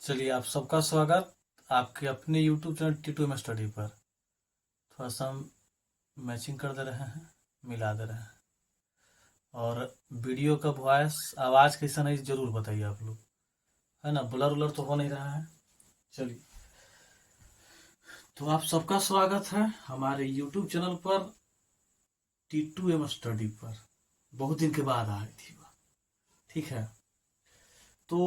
चलिए, आप सबका स्वागत आपके अपने YouTube चैनल T2M स्टडी पर। थोड़ा सा हम मैचिंग कर दे रहे हैं, मिला दे रहे हैं। और वीडियो का वॉइस आवाज़ कैसा नहीं जरूर बताइए आप लोग, है ना। ब्लर उलर तो हो नहीं रहा है। चलिए, तो आप सबका स्वागत है हमारे YouTube चैनल पर T2M स्टडी पर। बहुत दिन के बाद आई थी वह, ठीक है। तो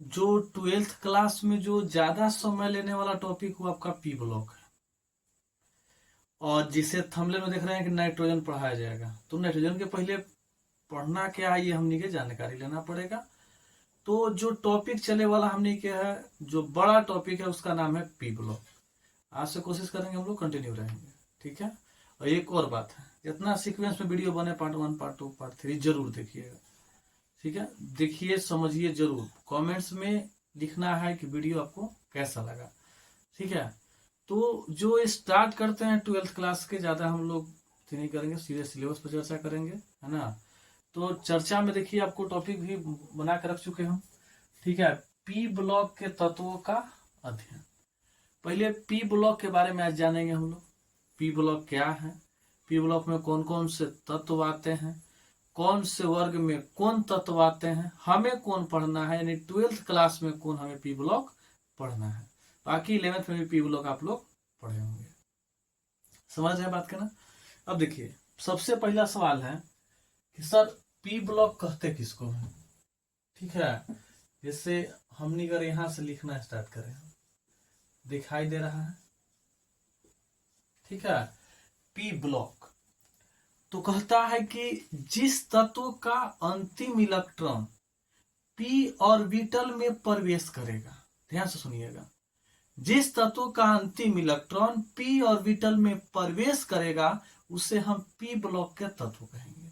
जो 12th क्लास में जो ज़्यादा समय लेने वाला टॉपिक वो आपका पी ब्लॉक है, और जिसे थंबनेल में देख रहे हैं कि नाइट्रोजन पढ़ाया जाएगा। तो नाइट्रोजन के पहले पढ़ना क्या है ये हमने के जानकारी लेना पड़ेगा। तो जो टॉपिक चले वाला हमने के है, जो बड़ा टॉपिक है उसका नाम है पी ब्लॉक। आज से कोशिश करेंगे हम लोग कंटिन्यू रहेंगे, ठीक है। और एक और बात है, जितना सीक्वेंस में वीडियो बने पार्ट 1 पार्ट 2 पार्ट 3 जरूर देखिएगा, ठीक है। देखिए समझिए जरूर, कमेंट्स में लिखना है कि वीडियो आपको कैसा लगा, ठीक है। तो जो स्टार्ट करते हैं 12th क्लास के, ज्यादा हम लोग नहीं करेंगे, सीधे सिलेबस पर चर्चा करेंगे, है ना। तो चर्चा में देखिए आपको टॉपिक भी बना कर रख चुके हम, ठीक है। पी ब्लॉक के तत्वों का अध्ययन। पहले पी ब्लॉक के बारे में आज जानेंगे हम लोग। पी ब्लॉक क्या है, पी ब्लॉक में कौन कौन से तत्व आते हैं, कौन से वर्ग में कौन तत्व आते हैं, हमें कौन पढ़ना है, यानी 12th क्लास में कौन हमें पी ब्लॉक पढ़ना है। बाकी 11th में भी पी ब्लॉक आप लोग पढ़े होंगे। समझ है बात करना। अब देखिए, सबसे पहला सवाल है कि सर पी ब्लॉक कहते किसको है, ठीक है। जैसे हमने अगर यहां से लिखना स्टार्ट करें, दिखाई दे रहा है, ठीक है। पी ब्लॉक तो कहता है कि जिस तत्व का अंतिम इलेक्ट्रॉन पी ऑर्बिटल में प्रवेश करेगा, ध्यान से सुनिएगा, जिस तत्व का अंतिम इलेक्ट्रॉन पी ऑर्बिटल में प्रवेश करेगा उसे हम पी ब्लॉक के तत्व कहेंगे।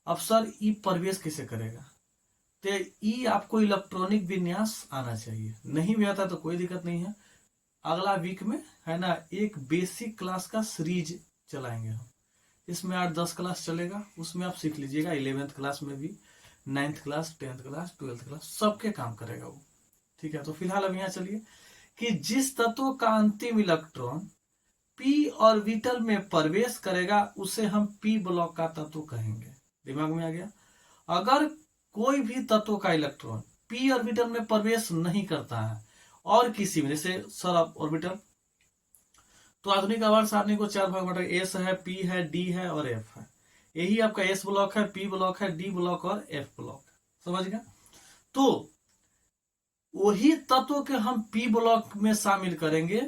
अब सर ई प्रवेश कैसे करेगा, तो ई आपको इलेक्ट्रॉनिक विन्यास आना चाहिए। नहीं भी आता तो कोई दिक्कत नहीं है, अगला वीक में, है ना, एक बेसिक क्लास का सीरीज चलाएंगे हम। इसमें 8-10 क्लास चलेगा, उसमें आप सीख लीजिएगा। 11th क्लास में भी, 9th class, 10th class, 12th class सबके काम करेगा वो, ठीक है। तो फिलहाल अब यहाँ चलिए कि जिस तत्व का अंतिम इलेक्ट्रॉन पी ऑर्बिटल में प्रवेश करेगा उसे हम पी ब्लॉक का तत्व कहेंगे। दिमाग में आ गया। अगर कोई भी तत्व का इलेक्ट्रॉन पी ऑर्बिटल में प्रवेश नहीं करता है और किसी में, जैसे सर ऑर्बिटल, तो आधुनिक आवर्त सारणी को 4 भाग बांटा, एस है, पी है, डी है और एफ है। यही आपका एस ब्लॉक है, पी ब्लॉक है, डी ब्लॉक और एफ ब्लॉक, समझ गया। तो वही तत्व के हम पी ब्लॉक में शामिल करेंगे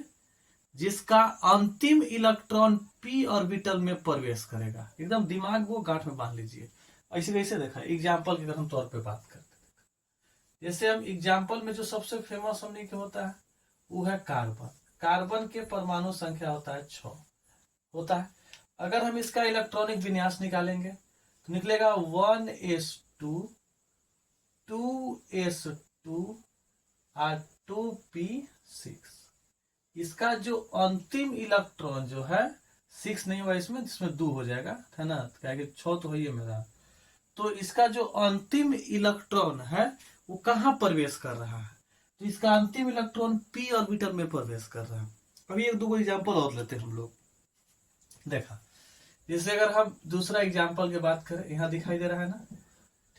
जिसका अंतिम इलेक्ट्रॉन पी ऑर्बिटल में प्रवेश करेगा। एकदम दिमाग को गांठ में बांध लीजिए। ऐसे कैसे देखा, एग्जाम्पल के अगर हम तौर पे बात करते हैं, जैसे हम एग्जाम्पल में जो सबसे फेमस हमने क्या होता है वो है कार्बन। कार्बन के परमाणु संख्या होता है 6 होता है। अगर हम इसका इलेक्ट्रॉनिक विन्यास निकालेंगे तो निकलेगा 1s2 2s2 और 2p6। इसका जो अंतिम इलेक्ट्रॉन जो है 6 नहीं होगा इसमें, जिसमें 2 हो जाएगा, है ना, क्या 6 तो है ये मेरा। तो इसका जो अंतिम इलेक्ट्रॉन है वो कहाँ प्रवेश कर रहा है, तो इसका अंतिम इलेक्ट्रॉन पी ऑर्बिटल में प्रवेश कर रहा है। अभी एक दो एग्जांपल और लेते हैं हम लोग। देखा, जैसे अगर हम दूसरा एग्जांपल की बात करें, यहाँ दिखाई दे रहा है ना,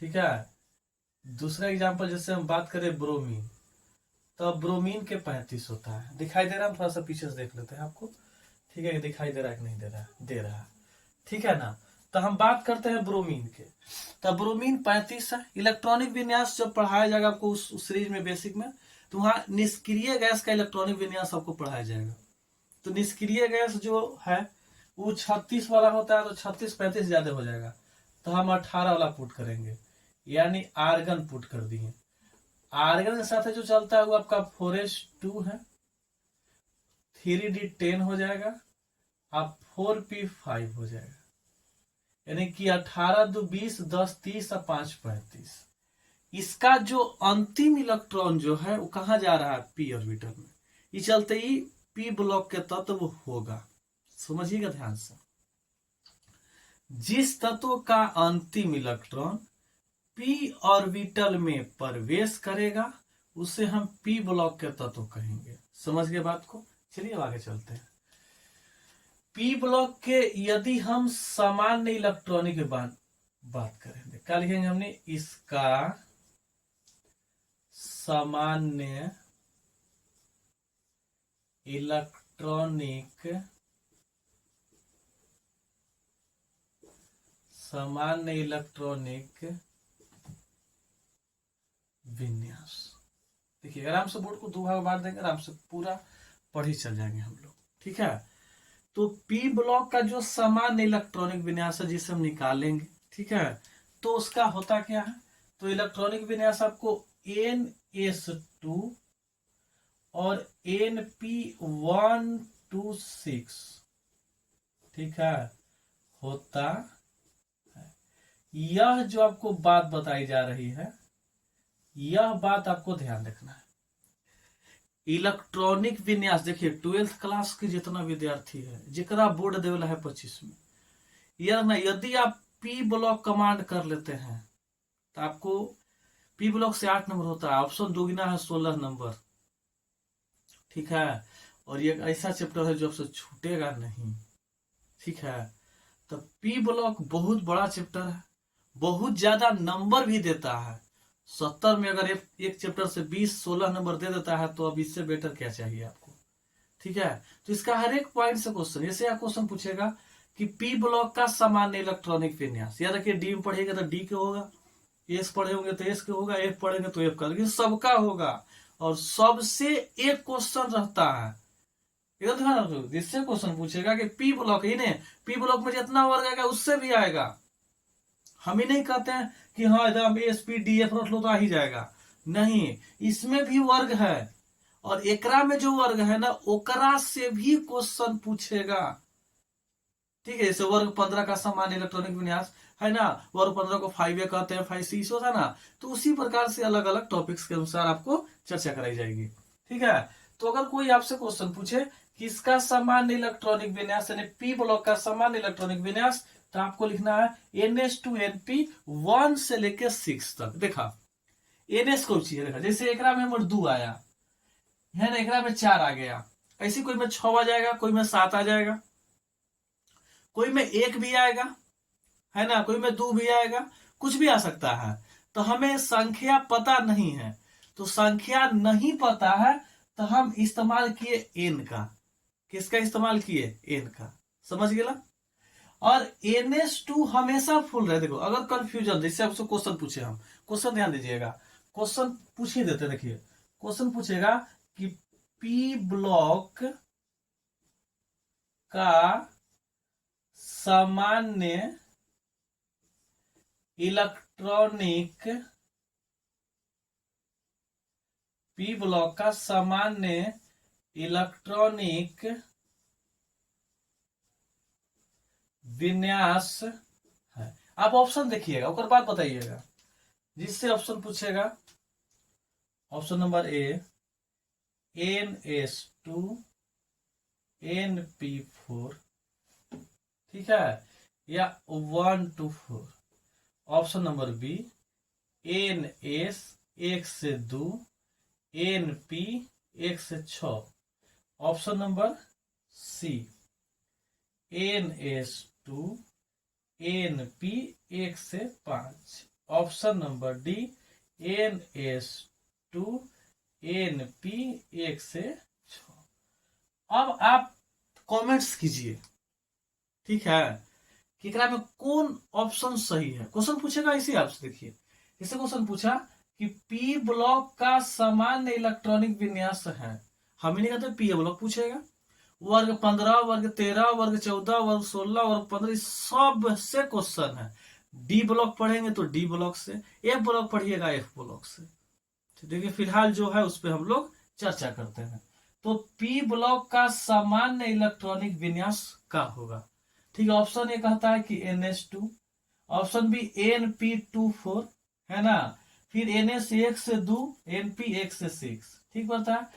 ठीक है। दूसरा एग्जांपल जैसे हम बात करें ब्रोमीन, तो ब्रोमीन के 35 होता है, दिखाई दे रहा है। थोड़ा सा पीछे से देख लेते हैं आपको, ठीक है, दिखाई दे रहा है कि नहीं दे रहा है, दे रहा है, ठीक है ना। तो हम बात करते हैं ब्रोमीन के, तो ब्रोमीन 35 है। इलेक्ट्रॉनिक विन्यास जब पढ़ाया जाएगा आपको उस सीरीज में बेसिक में, तो वहां निष्क्रिय गैस का इलेक्ट्रॉनिक विन्यास आपको पढ़ाया जाएगा। तो निष्क्रिय गैस जो है वो 36 वाला होता है, तो 36-35 ज्यादा हो जाएगा, तो हम 18 वाला पुट करेंगे, यानी आर्गन पुट कर दिए। आर्गन के साथ जो चलता है वो आपका 4s2 है, 3d10 हो जाएगा, अब 4p5 हो जाएगा, यानी कि 18 2 20 10 30 और 5 35। इसका जो अंतिम इलेक्ट्रॉन जो है वो कहाँ जा रहा है, पी ऑर्बिटल में। ये चलते ही पी ब्लॉक के तत्व होगा, समझिएगा ध्यान से। जिस तत्व का अंतिम इलेक्ट्रॉन पी ऑर्बिटल में प्रवेश करेगा उसे हम पी ब्लॉक के तत्व कहेंगे। समझ गए बात को? चलिए अब आगे चलते हैं। पी ब्लॉक के यदि हम सामान्य इलेक्ट्रॉनिक की बात करें, क्या लिखेंगे हमने? इसका सामान्य इलेक्ट्रॉनिक विन्यास। देखिए आराम से बोर्ड को दो भाग बांट देंगे, आराम से पूरा पढ़ ही चल जाएंगे हम लोग। ठीक है, तो पी ब्लॉक का जो सामान्य इलेक्ट्रॉनिक विन्यास है जिसे हम निकालेंगे, ठीक है, तो उसका होता क्या है? तो इलेक्ट्रॉनिक विन्यास आपको NS2 और NP126, ठीक है, होता है। यह जो आपको बात बताई जा रही है, यह बात आपको ध्यान रखना है। इलेक्ट्रॉनिक विन्यास, देखिए 12th क्लास के जितना विद्यार्थी है जिकरा बोर्ड देवल है 25 में, यह ना यदि आप पी ब्लॉक कमांड कर लेते हैं तो आपको पी ब्लॉक से 8 नंबर होता है, ऑप्शन दोगुना है 16 नंबर। ठीक है, और ये ऐसा चैप्टर है जो आपसे छूटेगा नहीं। ठीक है, तो पी ब्लॉक बहुत बड़ा चैप्टर है, बहुत ज्यादा नंबर भी देता है। 70 में अगर एक चैप्टर से 20-16 नंबर दे देता है तो अब इससे बेटर क्या चाहिए आपको? ठीक है, तो इसका हर एक पॉइंट से क्वेश्चन, जैसे आप क्वेश्चन पूछेगा कि पी ब्लॉक का सामान्य इलेक्ट्रॉनिक विन्यास, याद रखिए डी में पढ़ेगा तो डी के होगा, एस पढ़े होंगे तो एस के होगा, एफ पढ़ेंगे तो एफ का, लेकिन सबका होगा और सबसे एक क्वेश्चन रहता है। इधर ध्यान रखो, जिससे क्वेश्चन पूछेगा कि पी ब्लॉक ही नहीं, पी ब्लॉक में जितना वर्ग आएगा उससे भी आएगा। हम ही नहीं कहते हैं कि हाँ एकदम एस पी डी एफ रख लो तो आ ही जाएगा, नहीं, इसमें भी वर्ग है और एकरा में जो वर्ग है ना ओकरा से भी क्वेश्चन पूछेगा। ठीक है, जैसे वर्ग 15 का सामान्य इलेक्ट्रॉनिक विन्यास है ना, वर्ग 15 को 5A कहते हैं, 5C होता ना, तो उसी प्रकार से अलग अलग टॉपिक्स के अनुसार आपको चर्चा कराई जाएगी। ठीक है, तो अगर कोई आपसे क्वेश्चन पूछे कि इसका सामान्य इलेक्ट्रॉनिक विन्यास यानी पी ब्लॉक का सामान्य इलेक्ट्रॉनिक विन्यास, तो आपको लिखना है NS2 NP1 से लेकर 6 तक। देखा NS को चाहिए, देखा जैसे एकरा में नंबर 2 आया है ना, एकरा में 4 आ गया, ऐसी कोई में 6 आ जाएगा, कोई में 7 आ जाएगा, कोई में 1 भी आएगा, है ना, कोई में 2 भी आएगा, कुछ भी आ सकता है। तो हमें संख्या पता नहीं है, तो संख्या नहीं पता है तो हम इस्तेमाल किए एन का। किसका इस्तेमाल किए? एन का। समझ गया? और NS2 हमेशा फुल रहे। देखो अगर कंफ्यूजन, जैसे आपसे क्वेश्चन पूछे, हम क्वेश्चन ध्यान दीजिएगा, क्वेश्चन पूछ ही देते। देखिए क्वेश्चन पूछेगा कि पी ब्लॉक का सामान्य इलेक्ट्रॉनिक, पी ब्लॉक का सामान्य इलेक्ट्रॉनिक विन्यास है। आप ऑप्शन देखिएगा और बात बताइएगा, जिससे ऑप्शन पूछेगा, option number A NS2 NP4, ठीक है, या 1 to 4। Option number B NS 1 से 2 NP 1 से 6। Option number C NS2 NP 1 से 5। Option number D NS2 NP 1 से 6। अब आप कमेंट्स कीजिए, ठीक है, कि एकरा में कौन ऑप्शन सही है। क्वेश्चन पूछेगा इसी आपसे, देखिए इसे क्वेश्चन पूछा कि पी ब्लॉक का सामान्य इलेक्ट्रॉनिक विन्यास है, हम ही नहीं कहते, पी ब्लॉक पूछेगा। वर्ग 15, वर्ग 13, वर्ग 14, वर्ग 16, वर्ग 15, सब से क्वेश्चन है। डी ब्लॉक पढ़ेंगे तो डी ब्लॉक से, एफ ब्लॉक पढ़िएगा एफ ब्लॉक से। देखिए फिलहाल जो है उस पर हम लोग चर्चा करते हैं। तो पी ब्लॉक का सामान्य इलेक्ट्रॉनिक विन्यास का होगा। ठीक है, ऑप्शन ए कहता है कि NS2, ऑप्शन बी NP24, है ना, फिर NS 1 से 2 NP 1 से 6, ठीक पड़ता है,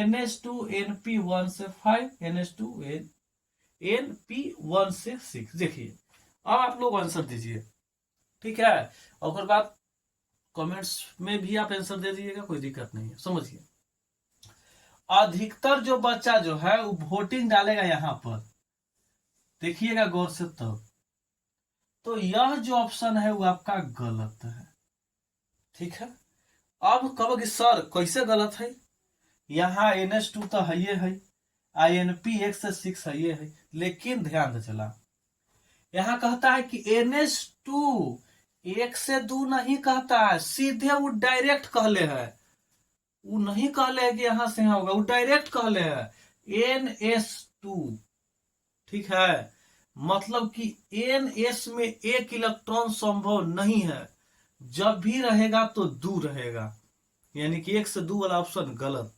NS2 NP1 से 5 NS2 NP1 से 6। देखिए अब आप लोग आंसर दीजिए, ठीक है, और बाद कमेंट्स में भी आप आंसर दे दीजिएगा, कोई दिक्कत नहीं है। समझिए, अधिकतर जो बच्चा जो है वो वोटिंग डालेगा यहाँ पर, देखिएगा गौर से तब। तो यह जो ऑप्शन है वो आपका गलत है। ठीक है, अब कहोगे सर कैसे गलत है, यहाँ NH2 तो है ये है, INP1 से 6 है ये है, लेकिन ध्यान से चला, यहाँ कहता है कि NH2 1 से 2 नहीं कहता है, सीधे वो डायरेक्ट कहले है, वो नहीं कहले है कि यहां से यहां होगा, वो डायरेक्ट कहले है NS2। ठीक है, मतलब कि NS में एक इलेक्ट्रॉन संभव नहीं है, जब भी रहेगा तो 2 रहेगा, यानी कि 1 से 2 वाला ऑप्शन गलत।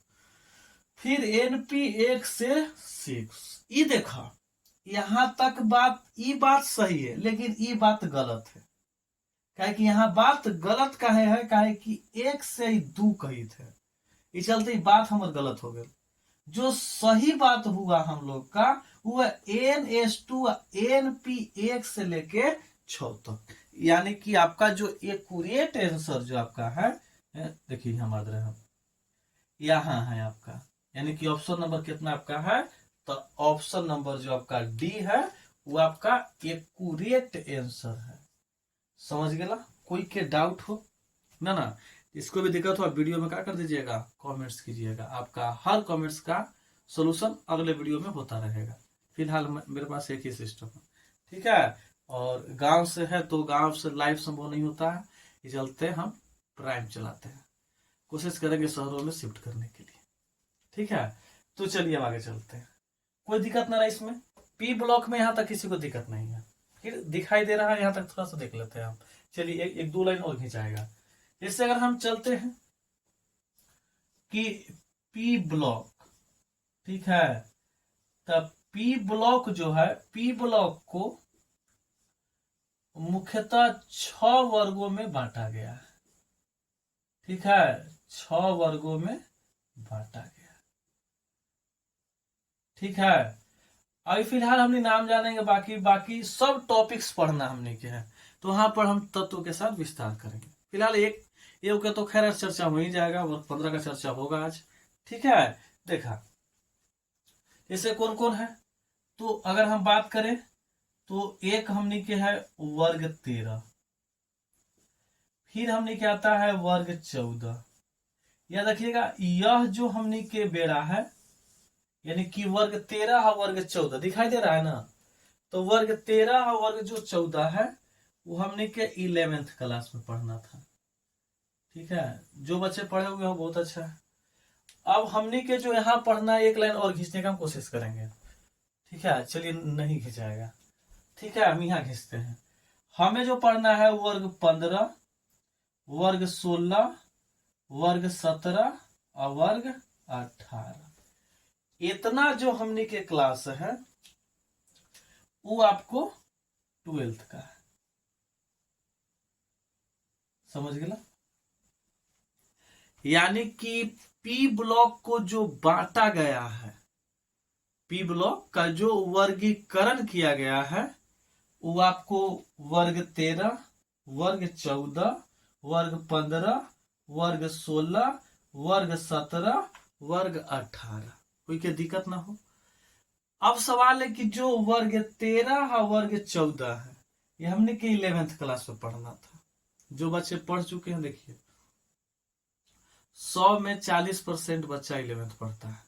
फिर NP1 से 6, ये देखा यहां तक बात, ये बात सही है, लेकिन ये बात गलत है। काहे कि यहाँ बात गलत काहे है, काहे कि 1 से 2 कही थे, इस चलते बात हमार गलत हो गई। जो सही बात हुआ हम लोग का वो NS2 NP1 से लेके 6 तक, यानी कि आपका जो एक्यूरेट आंसर जो आपका है, देखिए हमारे यहाँ है आपका, यानी कि ऑप्शन नंबर कितना आपका है, तो ऑप्शन नंबर जो आपका डी है वो आपका एक्यूरेट आंसर है। समझ गया, कोई के डाउट हो ना ना, इसको भी दिक्कत हो वीडियो में क्या कर दीजिएगा, कमेंट्स कीजिएगा, आपका हर कमेंट्स का सॉल्यूशन अगले वीडियो में होता रहेगा। फिलहाल मेरे पास एक ही सिस्टम है। ठीक है, और गांव से है तो गांव से लाइव संभव नहीं होता है, इस चलते हम प्राइम चलाते हैं, कोशिश करेंगे शहरों में शिफ्ट करने के लिए। ठीक है, तो चलिए अब आगे चलते हैं, कोई दिक्कत ना रहा इसमें। पी ब्लॉक में यहाँ तक किसी को दिक्कत नहीं है, फिर दिखाई दे रहा है यहाँ तक, थोड़ा सा देख लेते हैं हम। चलिए एक 2 लाइन और खिंचाएगा। इससे अगर हम चलते हैं कि पी ब्लॉक, ठीक है, तब पी ब्लॉक जो है, पी ब्लॉक को मुख्यतः 6 वर्गों में बांटा गया है। ठीक है, 6 वर्गों में बांटा गया। ठीक है, अभी फिलहाल हमने नाम जानेंगे, बाकी बाकी सब टॉपिक्स पढ़ना हमने के है, तो वहां पर हम तत्व के साथ विस्तार करेंगे। फिलहाल एक का तो खैर चर्चा हो ही जाएगा, वर्ग 15 का चर्चा होगा आज। ठीक है, देखा जैसे कौन कौन है, तो अगर हम बात करें तो एक हमने के है वर्ग 13, फिर हमने क्या आता है वर्ग 14। याद रखिएगा, यह जो हमने के बेड़ा है, यानी कि वर्ग 13 और वर्ग 14 दिखाई दे रहा है ना, तो वर्ग 13 और वर्ग जो 14 है वो हमने के 11th क्लास में पढ़ना था। ठीक है, जो बच्चे पढ़े हुए हो बहुत अच्छा है। अब हमने के जो यहाँ पढ़ना है, एक लाइन और खींचने का हम कोशिश करेंगे। ठीक है, चलिए नहीं खिंचाएगा। ठीक है, हम यहाँ खींचते हैं। हमें जो पढ़ना है वर्ग 15, वर्ग 16, वर्ग 17 और वर्ग 18। इतना जो हमने के क्लास है वो आपको 12th का है। समझ गया, यानी कि पी ब्लॉक को जो बांटा गया है, पी ब्लॉक का जो वर्गीकरण किया गया है वो आपको वर्ग 13, वर्ग 14, वर्ग 15, वर्ग 16, वर्ग 17, वर्ग 18, कोई के दिक्कत ना हो। अब सवाल है कि जो वर्ग 13 और वर्ग 14 है, ये हमने के 11th क्लास में पढ़ना था। जो बच्चे पढ़ चुके हैं देखिए, 100 में 40% बच्चा 11th पढ़ता है,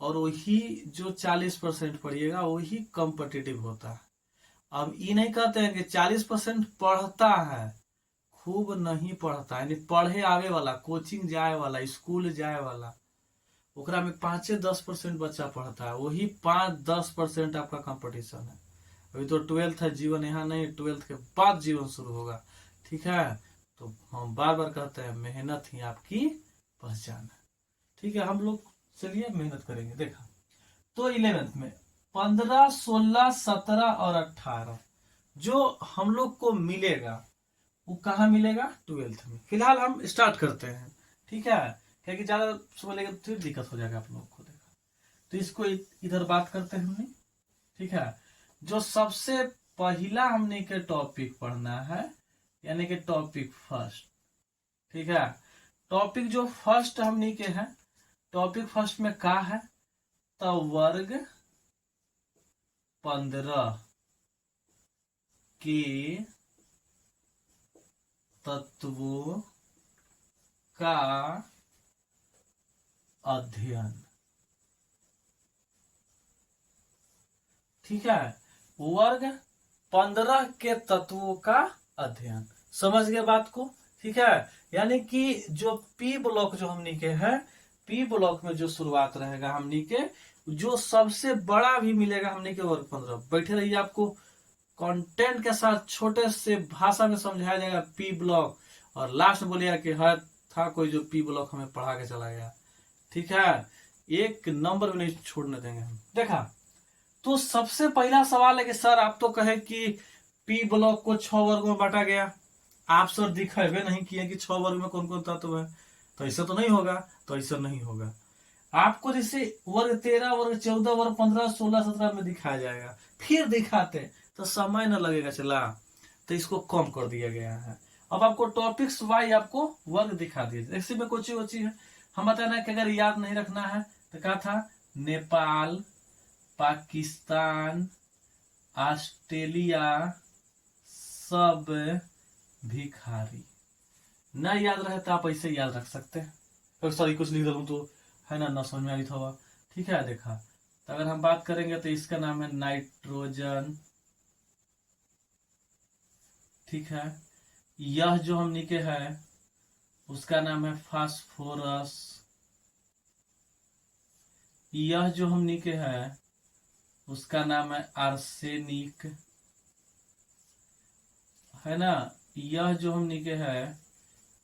और वही जो 40% पढ़िएगा वही कॉम्पिटिटिव होता है। अब ये नहीं कहते हैं कि 40% पढ़ता है, खूब नहीं पढ़ता है, यानी पढ़े आवे वाला, कोचिंग जाए वाला, स्कूल जाए वाला, ओकरा में 5-10% बच्चा पढ़ता है, वही 5-10% आपका कंपटीशन है। अभी तो 12th है, जीवन यहाँ नहीं, 12th के बाद जीवन शुरू होगा। ठीक है, तो हम बार बार कहते हैं मेहनत ही आपकी पहचान है। ठीक है, हम लोग चलिए मेहनत करेंगे। देखा तो 11th में 15, 16, 17 और 18 जो हम लोग को मिलेगा वो कहाँ मिलेगा, 12th में। फिलहाल हम स्टार्ट करते हैं। ठीक है, क्योंकि ज्यादा सुबह लेकर फिर दिक्कत हो जाएगा आप लोगों को। देखा तो इसको इधर बात करते हैं हमने। ठीक है, जो सबसे पहला हमने के टॉपिक पढ़ना है, यानी कि टॉपिक फर्स्ट। ठीक है, टॉपिक जो फर्स्ट हमनी के है, टॉपिक फर्स्ट में का है, तो वर्ग 15 के तत्वों का अध्ययन। ठीक है, वर्ग 15 के तत्वों का अध्ययन। समझ गए बात को? ठीक है, यानी कि जो पी ब्लॉक जो हमनी के है, पी ब्लॉक में जो शुरुआत रहेगा हमनी के, जो सबसे बड़ा भी मिलेगा हमनी के वर्ग 15। बैठे रहिए, आपको कंटेंट के साथ छोटे से भाषा में समझाया जाएगा पी ब्लॉक, और लास्ट में बोलिएगा कि हर था कोई जो पी ब्लॉक हमें पढ़ा के चला गया। ठीक है, एक नंबर भी नहीं छोड़ने देंगे हम। देखा, तो सबसे पहला सवाल है कि सर आप तो कहे कि पी ब्लॉक को 6 वर्गों में बांटा गया, आप सर दिखावे नहीं किए कि 6 वर्ग में कौन कौन तत्व है, तो ऐसा तो नहीं होगा। तो ऐसा नहीं होगा, आपको जैसे वर्ग 13, वर्ग 14, वर्ग 15, 16, 17 में दिखाया जाएगा, फिर दिखाते तो समय न लगेगा। चला, तो इसको कम कर दिया गया है। अब आपको टॉपिक्स वाइज आपको वर्ग दिखा दिए। ऐसे में कोची कोची है, हम बताना कि अगर याद नहीं रखना है तो क्या था, नेपाल, पाकिस्तान, ऑस्ट्रेलिया, सब भिखारी। ना याद रहे तो आप ऐसे याद रख सकते हैं। सॉरी, कुछ लिख दूं तो है ना समझ में आई था। ठीक है, देखा, तो अगर हम बात करेंगे तो इसका नाम है नाइट्रोजन। ठीक है, यह जो हमनी के है उसका नाम है फास्फोरस। यह जो हमनी के है उसका नाम है आर्सेनिक, है ना। यह जो हमनी के है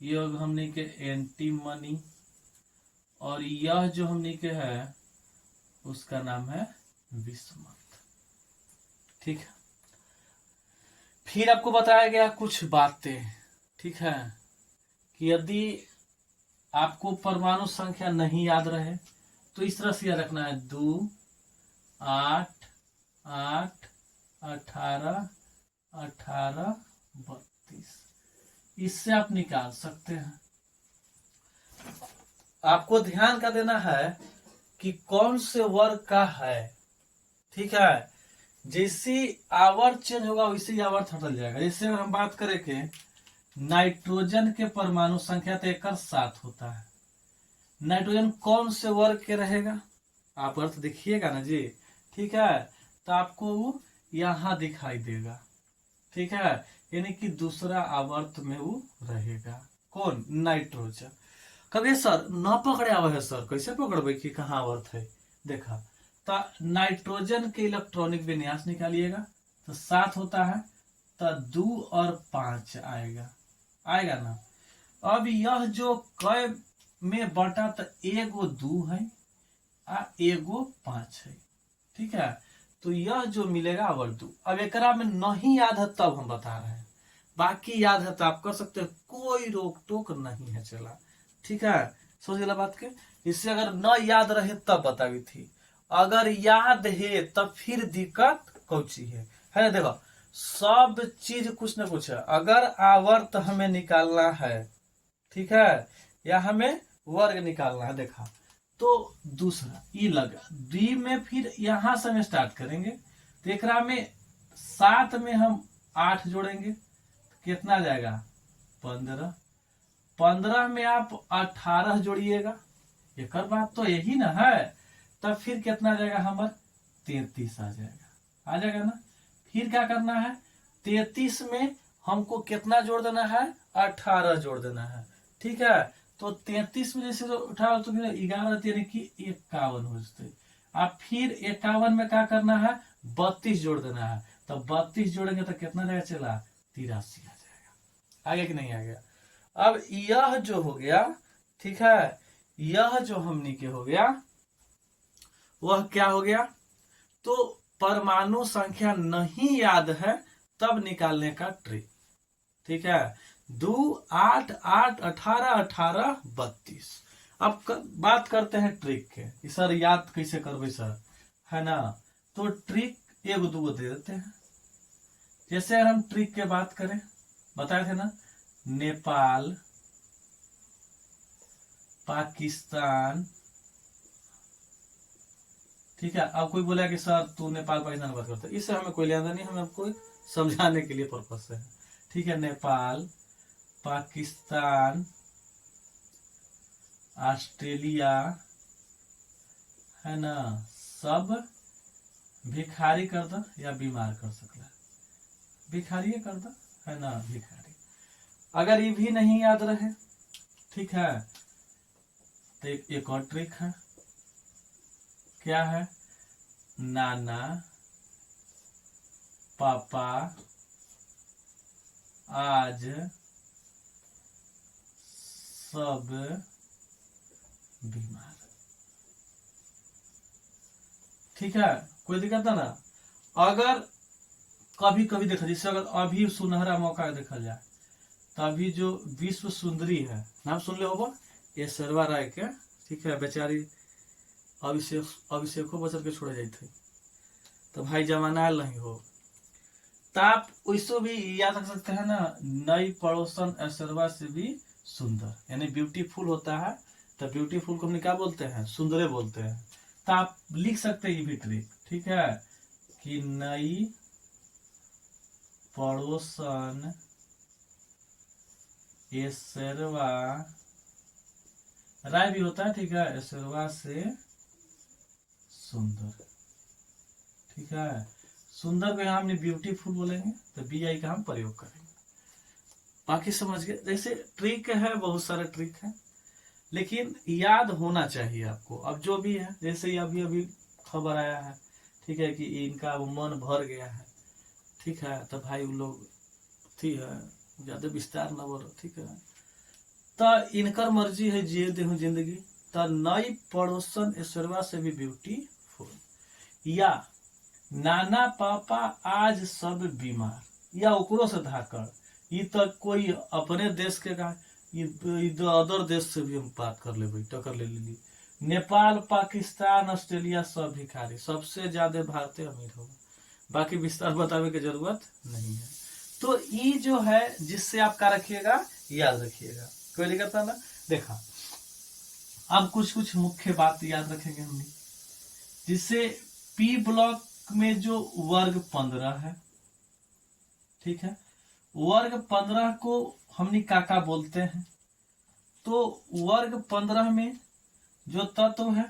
यह हमनी के एंटीमनी, और यह जो हमनी के है उसका नाम है विस्मत। ठीक है, फिर आपको बताया गया कुछ बातें। ठीक है, कि यदि आपको परमाणु संख्या नहीं याद रहे तो इस तरह से याद रखना है, 2, 8, 8, 18, 18, 32। इससे आप निकाल सकते हैं। आपको ध्यान का देना है कि कौन से वर्ग का है। ठीक है, जैसे आवर्त चेंज होगा वैसे ही आवर्त हटल जाएगा। जैसे अगर हम बात करें कि नाइट्रोजन के परमाणु संख्या तो एक 7 होता है, नाइट्रोजन कौन से वर्ग के रहेगा, आप अर्थ देखिएगा ना जी। ठीक है, तो आपको वो यहां दिखाई देगा। ठीक है, यानी कि दूसरा आवर्त में वो रहेगा। कौन? नाइट्रोजन। कभी सर न पकड़े आवे है, सर कैसे पकड़बे कि कहाँ आवर्त है। देखा, तो नाइट्रोजन के इलेक्ट्रॉनिक विन्यास निकालिएगा तो 7 होता है, तो 2 और 5 आएगा, आएगा ना। अब यह जो क में बटा, तो एगो 2 है आ एगो 5 है। ठीक है, तो यह जो मिलेगा आवर्त 2। अब एकरा में नहीं याद है तब हम बता रहे हैं, बाकी याद है तो आप कर सकते हैं, कोई रोक टोक नहीं है। चला, ठीक है, सोच गया बात के। इससे अगर न याद रहे तब बताई थी, अगर याद है तब फिर दिक्कत कौची है ना। देखो, सब चीज कुछ न कुछ है। अगर आवर्त हमें निकालना है, ठीक है, या हमें वर्ग निकालना है, देखा, तो दूसरा ई लगा डी में, फिर यहां से हम स्टार्ट करेंगे। तो एकरा में 7 में हम 8 जोड़ेंगे, कितना जाएगा 15। 15 में आप 18 जोड़िएगा, एक बात तो यही ना है। तब फिर कितना जाएगा हमारा 33 आ जाएगा, आ जाएगा ना। फिर क्या करना है, 33 में हमको कितना जोड़ देना है, 18 जोड़ देना है। ठीक है, तो 33 में जैसे 18 तो फिर 11 यानी कि 51 हो जाते। अब फिर 51 में क्या करना है, 32 जोड़ देना है। तो 32 जोड़ेंगे तो कितना जाएगा, चला 83 आ जाएगा। आगे कि नहीं आ गया। अब यह जो हो गया, ठीक है, यह जो हमनी के हो गया वह क्या हो गया, तो परमाणु संख्या नहीं याद है तब निकालने का ट्रिक। ठीक है, 2, 8, 8, 18, 18, 32। अब बात करते हैं ट्रिक के कि सर याद कैसे करबे सर, है ना। तो ट्रिक एगो दूगो दे देते हैं। जैसे अगर हम ट्रिक के बात करें बताए थे ना, नेपाल, पाकिस्तान। ठीक है, अब कोई बोला कि सर तू नेपाल पाकिस्तान बात करता है, इससे हमें कोई लेना नहीं, हमें आपको समझाने के लिए पर्पज से है। ठीक है, नेपाल, पाकिस्तान, ऑस्ट्रेलिया, है ना, सब भिखारी कर दो या बीमार कर सकला, भिखारी कर दो, है ना, भिखारी। अगर ये भी नहीं याद रहे, ठीक है, तो एक और ट्रिक है, क्या है, नाना, पापा, आज सब बीमार। ठीक है, कोई दिक्कत ना। अगर कभी कभी देखा, जिससे अगर अभी सुनहरा मौका देखा जाए, तभी जो विश्व सुंदरी है, नाम सुन ले होगा, ऐश्वर्या राय के, ठीक है, बेचारी अभिषेको बचन के छोड़े जाते, तो भाई जमाना नहीं हो, ताप वैसो भी याद रख सकते हैं ना, नई पड़ोसन ऐश्वर्या से भी सुंदर, यानी ब्यूटीफुल होता है, तो ब्यूटीफुल को हम क्या बोलते हैं, सुंदरे बोलते हैं। तो आप लिख सकते हैं ये भी ट्रिक, ठीक है, कि नई पड़ोसन ऐश्वर्या राय भी होता है, ठीक है, ऐश्वर्या से सुंदर। ठीक है, सुंदर को हमने ब्यूटीफुल बोलेंगे, तो बी आई का हम प्रयोग करेंगे। बाकी समझ गए, जैसे ट्रिक है, बहुत सारे ट्रिक है, लेकिन याद होना चाहिए आपको। अब जो भी है, जैसे अभी अभी खबर आया है, ठीक है, कि इनका मन भर गया है, ठीक है, तो भाई वो लोग, ठीक है, ज्यादा विस्तार न बोलो, ठीक है, तो इनकर मर्जी है, जिए देहूं जिंदगी, तो नई पड़ोसन ऐश्वर्या से भी ब्यूटीफुल, या नाना पापा आज सब बीमार, या ओकरो से धाकड़, ये तो कोई अपने देश के का, अदर देश से भी हम बात कर ले, टक्कर ले ली। नेपाल, पाकिस्तान, ऑस्ट्रेलिया सब भिखारी, सबसे ज्यादा भारतीय अमीर होगा, बाकी विस्तार बतावे की जरूरत नहीं है। तो ये जो है, जिससे आप क्या रखिएगा, याद रखिएगा, कोई दिक्कत ना। देखा, अब कुछ कुछ मुख्य बात याद रखेंगे हमने, जिससे पी ब्लॉक में जो वर्ग 15 है, ठीक है, वर्ग 15 को हमने काका बोलते हैं, तो वर्ग 15 में जो तत्व है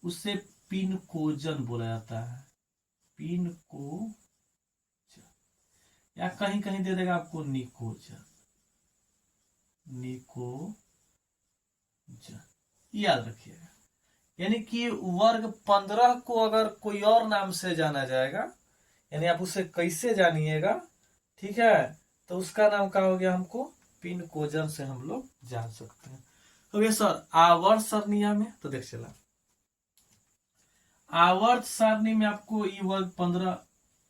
उससे पिनकोजन बोला जाता है, पिनकोजन, या कहीं कहीं दे देगा आपको निकोजन, निकोजन, याद रखिएगा। यानी कि वर्ग 15 को अगर कोई और नाम से जाना जाएगा, यानी आप उसे कैसे जानिएगा, ठीक है, तो उसका नाम क्या हो गया, हमको पिनकोजन से हम लोग जान सकते हैं। तो ये सर आवर्त सारणिया में, तो देख चला, आवर्त सारणी में आपको ये वर्ग 15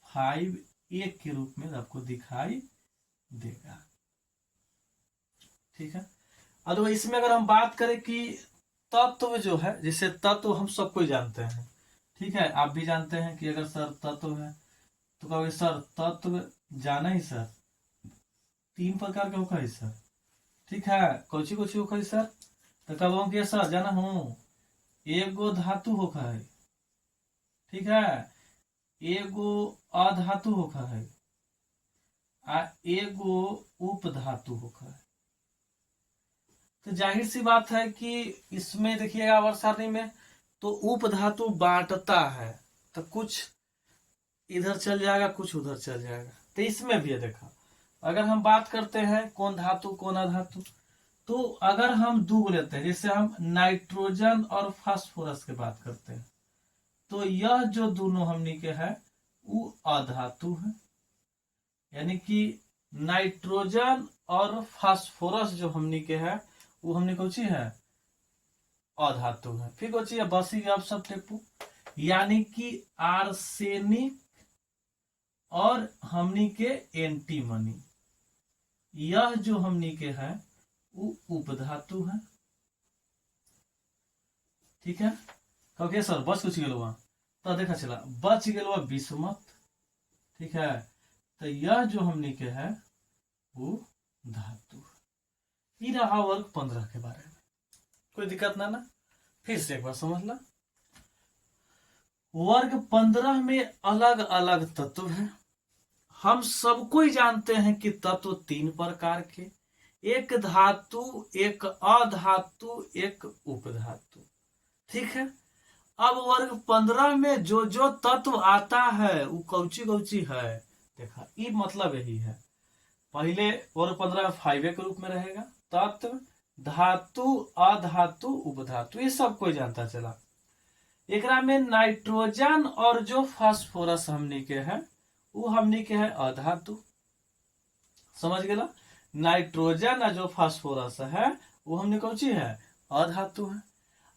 5 1 के रूप में आपको दिखाई देगा। ठीक है, अब इसमें अगर हम बात करें कि तत्व जो है, जैसे तत्व हम सबको जानते हैं, ठीक है, आप भी जानते हैं कि अगर सर तत्व है तो कहोगे सर तत्व जाना ही सर 3 प्रकार के होगा ही सर, ठीक है, कौची कौची होगा सर, तो कहोगे सर जाना हूं, एगो धातु होगा है, ठीक है, एगो अधातु होगा है, आ एगो उपधातु होगा है। तो जाहिर सी बात है कि इसमें देखिएगा आवर्त सारणी में, तो उपधातु बांटता है, तो कुछ इधर चल जाएगा, कुछ उधर चल जाएगा। तो इसमें भी है, देखा, अगर हम बात करते हैं कौन धातु कौन अधातु, तो अगर हम दूग लेते हैं, जैसे हम नाइट्रोजन और फास्फोरस की बात करते हैं, तो यह जो दोनों हमनी के है वो अधातु है, यानी कि नाइट्रोजन और फास्फोरस जो हमनी के है वो हमने कौची है, अधातु है। फिर कौची है, बसी अब सब टेपू, यानी कि आर्सेनिक और हमनी के एंटीमनी, यह जो हमनी के है वो उपधातु है। ठीक है, क्योंकि सर बच कुछ गलवा, तो देखा चला बच गलवा बिस्मत, ठीक है, तो यह जो हमनी के है वो धातु। ये रहा वर्ग 15 के बारे में, कोई दिक्कत ना। फिर से एक बार समझ ला। वर्ग 15 में अलग अलग तत्व हैं। हम सबको ही जानते हैं कि तत्व 3 प्रकार के, एक धातु, एक अधातु, एक उपधातु। ठीक है। अब वर्ग 15 में जो जो तत्व आता है वो कौची कौची है, देखा, ये मतलब यही है। पहले वर्ग 15 में 5A के रूप में रहेगा तत्व, धातु, अधातु, उपधातु, ये सब कोई जानता चला। एकरा में नाइट्रोजन और जो फास्फोरस हमनी के है वो हमनी के है अधातु। समझ गेला। नाइट्रोजन और जो फास्फोरस है वो हमनी कौची है, अधातु है।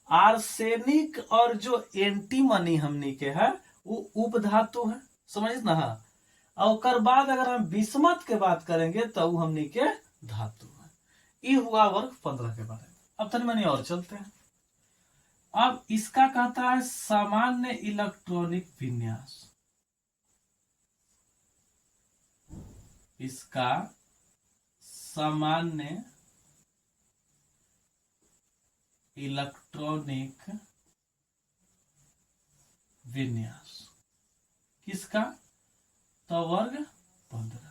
आर्सेनिक और जो एंटीमनी हमनी के है वो उपधातु है। समझ ना। और बाद अगर हम बिस्मत के बात करेंगे तो वो हमनी के धातु है। ये हुआ वर्ग 15 के बारे में। अब तनी मनी और चलते हैं। अब इसका कहता है सामान्य इलेक्ट्रॉनिक विन्यास। इसका सामान्य इलेक्ट्रॉनिक विन्यास किसका, तो वर्ग 15।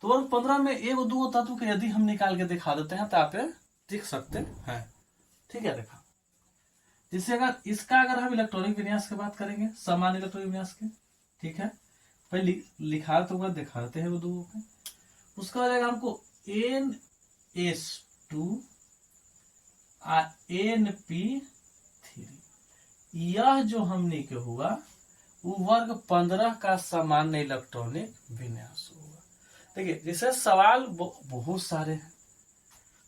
तो वर्ग 15 में एक दो तत्व के यदि हम निकाल के दिखा देते हैं तो आप देख सकते हैं। ठीक है। देखा, जिससे अगर हम इलेक्ट्रॉनिक विन्यास की बात करेंगे, सामान्य इलेक्ट्रॉनिक विन्यास के, ठीक है, पहले लिखा तो हुआ दिखाते हैं वो दो पे। उसका हो जाएगा हमको NS2 NP3। यह जो हमने के हुआ वो वर्ग 15 का सामान्य इलेक्ट्रॉनिक विन्यास होगा। देखिए, जैसे सवाल बहुत सारे हैं।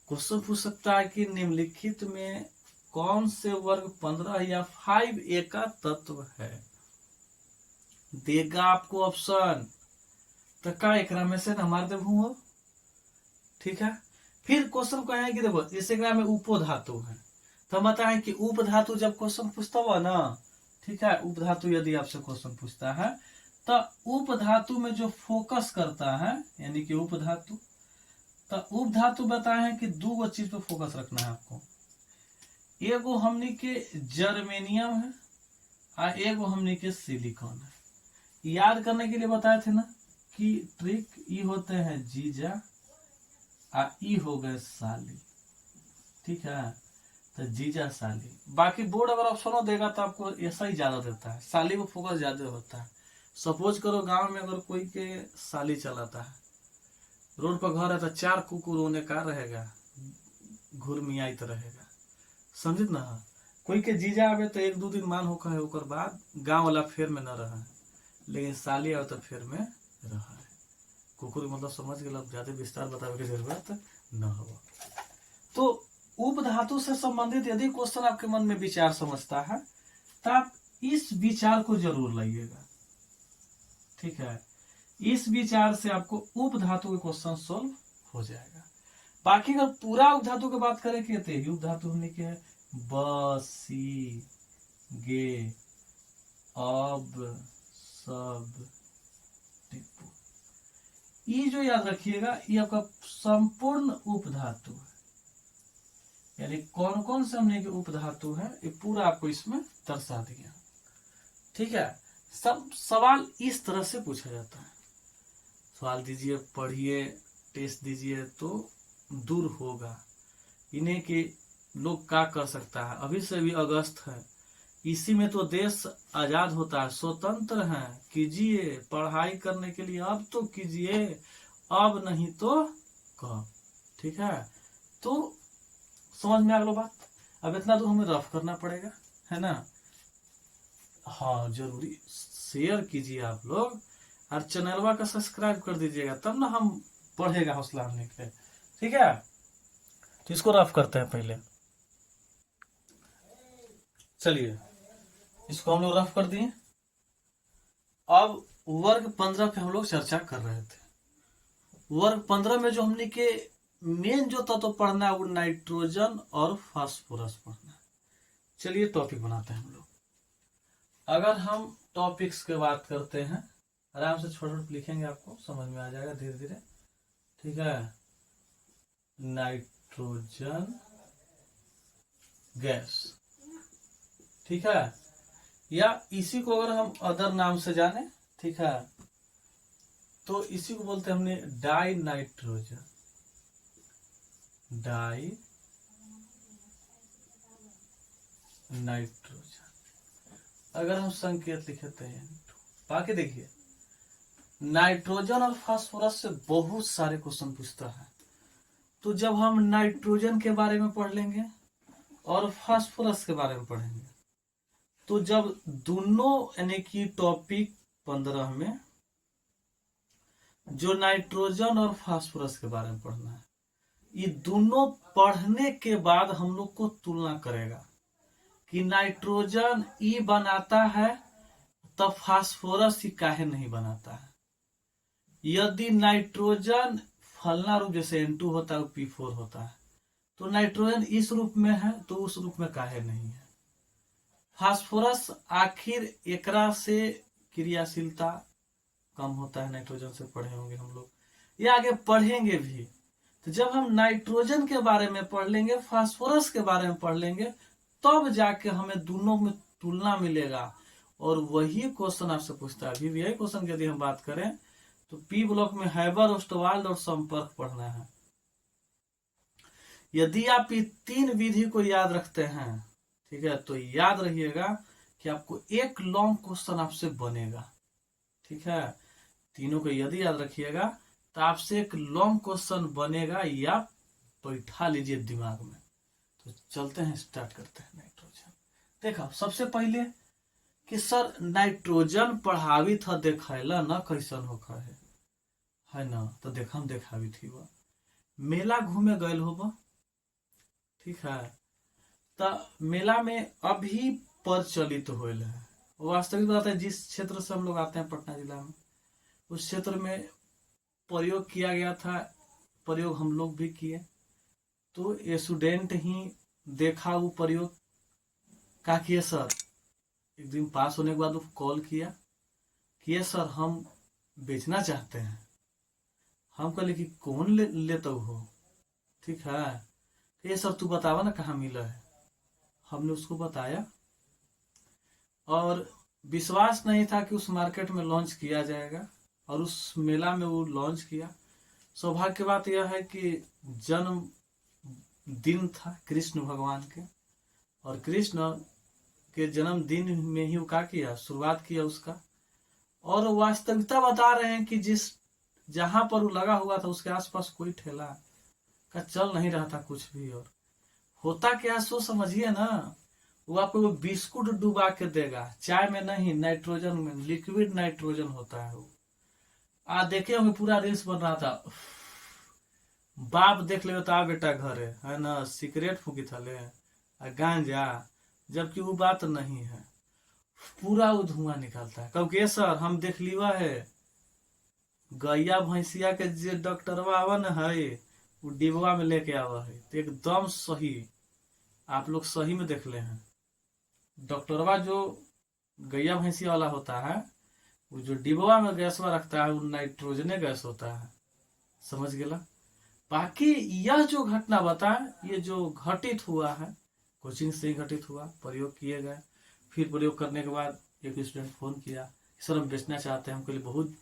क्वेश्चन पूछ सकता है कि निम्नलिखित में कौन से वर्ग 15 या 5A का तत्व है, देगा आपको ऑप्शन, तो का एक में से हमारे देवू। ठीक है। फिर क्वेश्चन को है कि देखो इस में उपधातु है, तो हम बताएं कि उपधातु जब क्वेश्चन पूछता हुआ ना, ठीक है, उपधातु यदि आपसे क्वेश्चन पूछता है तो उपधातु में जो फोकस करता है यानी कि उपधातु, तो उपधातु बताए कि दो चीज पे फोकस रखना है आपको। एगो हमनी के जर्मेनियम है और एगो हमनी के सिलिकॉन है। याद करने के लिए बताए थे ना कि ट्रिक ई होते हैं जीजा और ई हो गए साली। ठीक है, तो जीजा साली। बाकी बोर्ड अगर ऑप्शन देगा तो आपको ऐसा ही ज्यादा देता है, साली को फोकस ज्यादा होता है। सपोज करो गांव में अगर कोई के साली चलाता है, रोड पर घर है तो 4 कुकुर होने का रहेगा, घुरमियाई तो रहेगा। समझित ना। कोई के जीजा आवे तो 1-2 दिन मान होकर है, ओकर बाद गांव वाला फेर में न रहा है, लेकिन साली आवे तो फेर में रहा है। कुकुर मतलब समझ गए, ज्यादा विस्तार बतावे की जरूरत न हो। तो उपधातु से संबंधित यदि क्वेश्चन आपके मन में विचार समझता है तो आप इस विचार को जरूर लाइएगा। ठीक है, इस विचार से आपको उपधातु के क्वेश्चन सोल्व हो जाएगा। बाकी अगर पूरा उपधातु की बात करें कहते हैं उपधातु हमने क्या है, बसी गे अब सब टिप्पू। ये जो याद रखिएगा ये आपका संपूर्ण उपधातु है, यानी कौन कौन से हमने के उपधातु है ये पूरा आपको इसमें दर्शा दिया। ठीक है, सब सवाल इस तरह से पूछा जाता है। सवाल दीजिए, पढ़िए, टेस्ट दीजिए तो दूर होगा। इन्हें के लोग क्या कर सकता है, अभी से भी अगस्त है, इसी में तो देश आजाद होता है, स्वतंत्र है, कीजिए पढ़ाई करने के लिए, अब तो कीजिए, अब नहीं तो कब। ठीक है, तो समझ में आ गया बात। अब इतना तो हमें रफ करना पड़ेगा, है ना। हाँ जरूरी शेयर कीजिए आप लोग, और चैनलवा का सब्सक्राइब कर दीजिएगा, तब ना हम बढ़ेगा हौसला हमने के। ठीक है, तो इसको रफ करते हैं पहले। चलिए इसको हम लोग रफ कर दिए। अब वर्ग 15 पे हम लोग चर्चा कर रहे थे। वर्ग 15 में जो हमने के मेन जो तत्व पढ़ना है वो नाइट्रोजन और फास्फोरस पढ़ना है। चलिए टॉपिक बनाते हैं हम लोग। अगर हम टॉपिक्स की बात करते हैं, आराम से छोटे छोटे लिखेंगे, आपको समझ में आ जाएगा धीरे धीरे। ठीक है, नाइट्रोजन गैस, ठीक है। या इसी को अगर हम अदर नाम से जाने, ठीक है, तो इसी को बोलते हैं हमने डाई नाइट्रोजन, डाई नाइट्रोजन। अगर हम संकेत लिखते हैं बाकी देखिए, नाइट्रोजन और फास्फोरस से बहुत सारे क्वेश्चन पूछता है। तो जब हम नाइट्रोजन के बारे में पढ़ लेंगे और फास्फोरस के बारे में पढ़ेंगे, तो जब दोनों यानी कि टॉपिक 15 में जो नाइट्रोजन और फास्फोरस के बारे में पढ़ना है, ये दोनों पढ़ने के बाद हम लोग को तुलना करेगा कि नाइट्रोजन ई बनाता है तब फास्फोरस ही काहे नहीं बनाता है। यदि नाइट्रोजन फलना रूप जैसे N2 होता है, P4 होता है, तो नाइट्रोजन इस रूप में है तो उस रूप में काहे नहीं है। फास्फोरस आखिर एकरा से क्रियाशीलता कम होता है, नाइट्रोजन से पढ़े होंगे हम लोग, ये आगे पढ़ेंगे भी। तो जब हम नाइट्रोजन के बारे में पढ़ लेंगे, फास्फोरस के बारे में पढ़ लेंगे, तब जाके हमें दोनों में तुलना मिलेगा। और वही क्वेश्चन आपसे पूछता है। अभी यही क्वेश्चन की यदि हम बात करें तो पी ब्लॉक में हैबर, ओस्टवाल्ड और संपर्क पढ़ना है। यदि आप ये 3 विधि को याद रखते हैं, ठीक है, तो याद रहिएगा कि आपको एक लॉन्ग क्वेश्चन आपसे बनेगा, ठीक है। तीनों को यदि याद रखिएगा तो आपसे एक लॉन्ग क्वेश्चन बनेगा, या बैठा लीजिए दिमाग में। तो चलते हैं, स्टार्ट करते हैं नाइट्रोजन। देखा सबसे पहले कि सर नाइट्रोजन पढ़ावी था देखैला न कैसन होखा है ना, तो देखम देखावी थी वह मेला घूमे गए होब, ठीक है। तो मेला में अभी प्रचलित होल है, वास्तविक बात है, जिस क्षेत्र से हम लोग आते हैं पटना जिला में, उस क्षेत्र में प्रयोग किया गया था, प्रयोग हम लोग भी किए। तो स्टूडेंट ही देखा वो प्रयोग, कहा कि सर एक दिन पास होने के बाद वो कॉल किया कि सर हम बेचना चाहते हैं। हम कहले कि कौन लेता हो, ठीक है, ये सर तू बतावा ना कहाँ मिला है। हमने उसको बताया और विश्वास नहीं था कि उस मार्केट में लॉन्च किया जाएगा, और उस मेला में वो लॉन्च किया। सौभाग्य की बात यह है कि जन्म दिन था कृष्ण भगवान के, और कृष्ण के जन्मदिन में ही वो क्या किया, शुरुआत किया उसका। और वास्तविकता बता रहे हैं कि जिस जहां पर वो लगा हुआ था उसके आसपास कोई ठेला का चल नहीं रहा था कुछ भी। और होता क्या, सो समझिए ना, वो आपको वो बिस्कुट डुबा के देगा, चाय में नहीं, नाइट्रोजन में, लिक्विड नाइट्रोजन होता है वो। देखे होंगे पूरा रील्स बन रहा था, बाप देख ले तो आ बेटा घर है ना, सिगरेट फूकी थले गांजा, जबकि वो बात नहीं है, पूरा वो धुआं निकालता है। क्योंकि सर हम देख लिया है, गैया भैंसिया के जो डॉक्टरवा आवा न है, वो डिब्बा में लेके आवा है, तो एकदम सही, आप लोग सही में देख ले हैं। डॉक्टरवा जो गैया भैंसिया वाला होता है, वो जो डिब्बा में गैसवा रखता है, वो नाइट्रोजने गैस होता है, समझ गेला। बाकी यह जो घटना बताए, ये जो घटित हुआ है कोचिंग से ही घटित हुआ, प्रयोग किए गए। फिर प्रयोग करने के बाद एक स्टूडेंट फोन किया, सर हम बेचना चाहते हैं। हमके लिए बहुत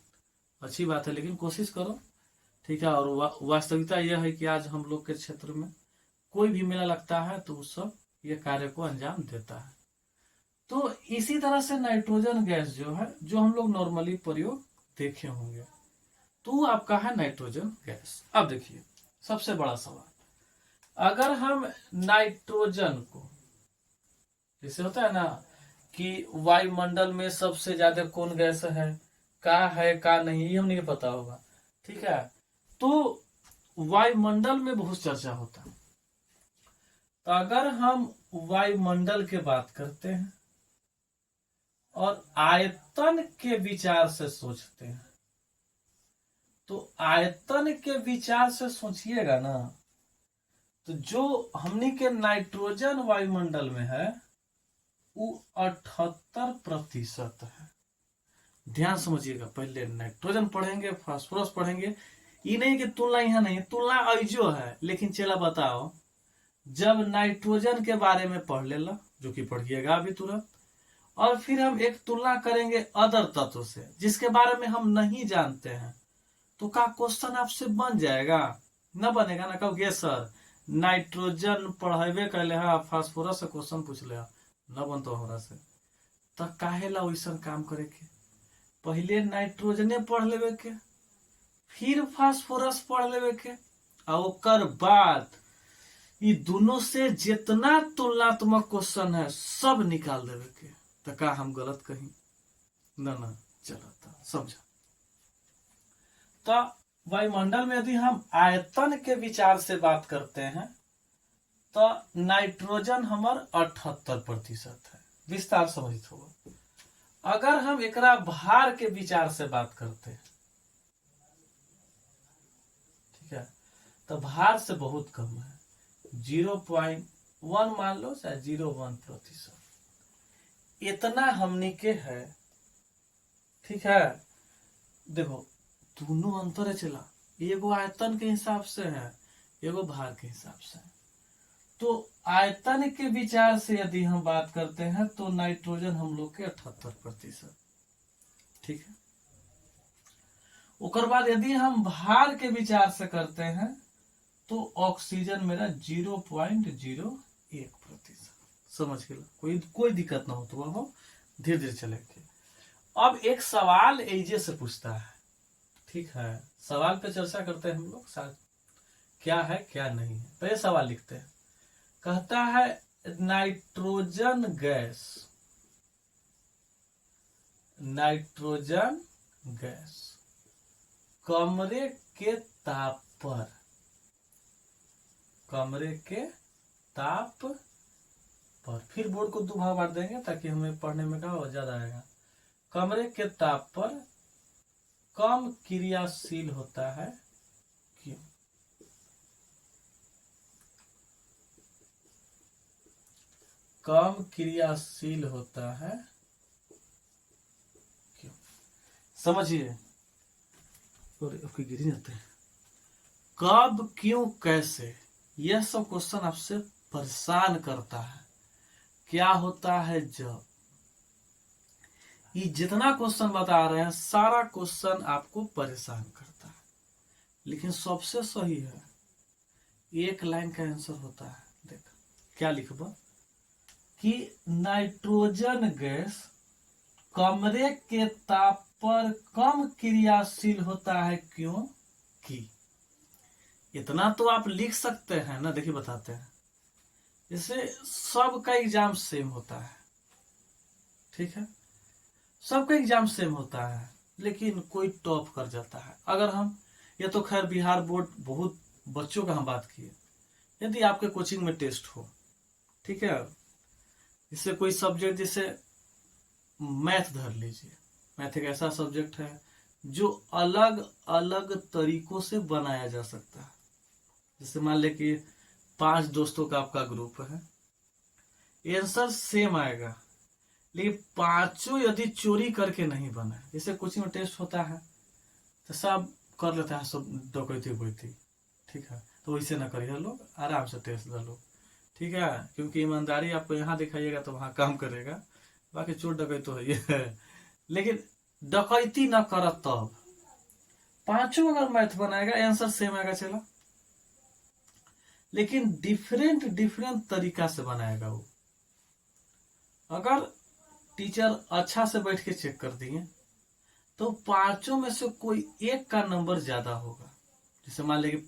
अच्छी बात है, लेकिन कोशिश करो, ठीक है। और वास्तविकता यह है कि आज हम लोग के क्षेत्र में कोई भी मेला लगता है तो उस सब ये कार्य को अंजाम देता है। तो इसी तरह से नाइट्रोजन गैस जो है, जो हम लोग नॉर्मली प्रयोग देखे होंगे, तो आपका है नाइट्रोजन गैस। अब देखिए सबसे बड़ा सवाल, अगर हम नाइट्रोजन को, जैसे होता है ना कि वायुमंडल में सबसे ज्यादा कौन गैस है का नहीं, ये हमने पता होगा, ठीक है। तो वायुमंडल में बहुत चर्चा होता है। तो अगर हम वायुमंडल के बात करते हैं और आयतन के विचार से सोचते हैं, तो आयतन के विचार से सोचिएगा ना, तो जो हमने के नाइट्रोजन वायुमंडल में है वो 78% है। ध्यान समझिएगा, पहले नाइट्रोजन पढ़ेंगे, फास्फोरस पढ़ेंगे, ये नहीं कि तुलना यहाँ नहीं, तुलना ऐजो है। लेकिन चला बताओ, जब नाइट्रोजन के बारे में पढ़ लेला, जो कि पढ़िएगा अभी तुरंत, और फिर हम एक तुलना करेंगे अदर तत्व से जिसके बारे में हम नहीं जानते हैं, तो का क्वेश्चन आपसे बन जाएगा? न बनेगा ना। कहोगे सर नाइट्रोजन पढ़ेबे कैले हा, फास्फोरस से क्वेश्चन पूछ ले, न बनतो हमरा से। तो काहेला वैसन काम करे के? पहले नाइट्रोजने पढ़ लेवे के, फिर फास्फोरस पढ़ लेवे के, और ओकर बाद ये दोनों से जितना तुलनात्मक क्वेश्चन है सब निकाल देवे के। तो का हम गलत कहीं? ना चला समझा। तो वायुमंडल में यदि हम आयतन के विचार से बात करते हैं तो नाइट्रोजन हमार 78% है। विस्तार समझित होगा। अगर हम एकरा भार के विचार से बात करते हैं, ठीक है, तो भार से बहुत कम है, 0.1 मान लो, चाहे 0.1%, इतना हमनी के है। ठीक है, देखो दोनों अंतर है चला, एगो आयतन के हिसाब से है, एगो भार के हिसाब से है। तो आयतन के विचार से यदि हम बात करते हैं तो नाइट्रोजन हम लोग के 78%। ठीक है, उकर बाद यदि हम भार के विचार से करते हैं तो ऑक्सीजन मेरा 0.01%। समझ गया? कोई दिक्कत ना हो तो वो धीरे धीरे चलेंगे। अब एक सवाल एजे से पूछता है, ठीक है, सवाल पे चर्चा करते हैं हम लोग साथ, क्या है क्या नहीं है। तो ये सवाल लिखते हैं, कहता है नाइट्रोजन गैस कमरे के ताप पर, फिर बोर्ड को 2 भाग बांट देंगे ताकि हमें पढ़ने में क्या ज्यादा आएगा। कमरे के ताप पर कम क्रियाशील होता है, क्यों? कम क्रियाशील होता है क्यों? समझिए, गिरी जाते हैं। कब, क्यों, कैसे, यह सब क्वेश्चन आपसे परेशान करता है। क्या होता है जब, ये जितना क्वेश्चन बता रहे हैं सारा क्वेश्चन आपको परेशान करता है, लेकिन सबसे सही है, एक लाइन का आंसर होता है। देख क्या लिखबा कि नाइट्रोजन गैस कमरे के ताप पर कम क्रियाशील होता है, क्यों कि। इतना तो आप लिख सकते हैं ना। देखिए बताते हैं, जैसे सबका एग्जाम सेम होता है, ठीक है, सबका एग्जाम सेम होता है, लेकिन कोई टॉप कर जाता है। अगर हम, ये तो खैर बिहार बोर्ड बहुत बच्चों का हम बात किए, यदि आपके कोचिंग में टेस्ट हो, ठीक है, इससे कोई सब्जेक्ट, जैसे मैथ धर लीजिए, मैथ एक ऐसा सब्जेक्ट है जो अलग अलग तरीकों से बनाया जा सकता है। जैसे मान ले कि 5 दोस्तों का आपका ग्रुप है, आंसर सेम आएगा, लेकिन पांचों यदि चोरी करके नहीं बना, जैसे कोचिंग में टेस्ट होता है तो सब कर लेता है, सब डकैती उकैती, ठीक है, तो वैसे ना करिए लोग, आराम से टेस्ट दे लो, ठीक है, क्योंकि ईमानदारी आपको यहाँ दिखाइएगा तो वहां काम करेगा, बाकी चोर डकैत तो है। लेकिन डकैती ना कर, तब पांचों अगर मैथ बनाएगा आंसर सेम आएगा चला, लेकिन डिफरेंट डिफरेंट तरीका से बनाएगा वो। अगर टीचर अच्छा से बैठ के चेक कर दिए तो पांचों में से कोई एक का नंबर ज्यादा होगा। जैसे मान लीजिए